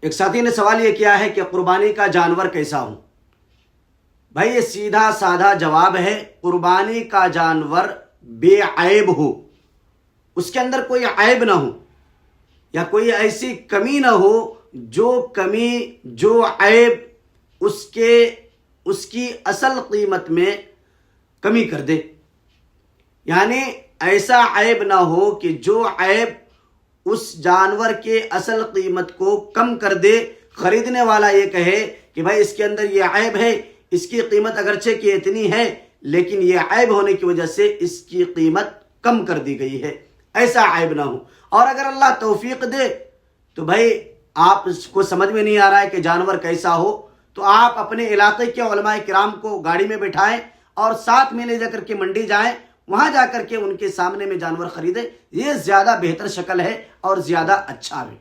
ایک ساتھی نے سوال یہ کیا ہے کہ قربانی کا جانور کیسا ہو؟ بھائی یہ سیدھا سادہ جواب ہے، قربانی کا جانور بے عیب ہو، اس کے اندر کوئی عیب نہ ہو یا کوئی ایسی کمی نہ ہو جو عیب اس کی اصل قیمت میں کمی کر دے، یعنی ایسا عیب نہ ہو کہ جو عیب اس جانور کے اصل قیمت کو کم کر دے، خریدنے والا یہ کہے کہ بھائی اس کے اندر یہ عیب ہے، اس کی قیمت اگرچہ کہ اتنی ہے لیکن یہ عیب ہونے کی وجہ سے اس کی قیمت کم کر دی گئی ہے، ایسا عیب نہ ہو۔ اور اگر اللہ توفیق دے تو بھائی آپ اس کو سمجھ میں نہیں آ رہا ہے کہ جانور کیسا ہو، تو آپ اپنے علاقے کے علماء کرام کو گاڑی میں بٹھائیں اور ساتھ میں لے جا کر کے منڈی جائیں، وہاں جا کر کے ان کے سامنے میں جانور خریدیں، یہ زیادہ بہتر شکل ہے اور زیادہ اچھا ہے۔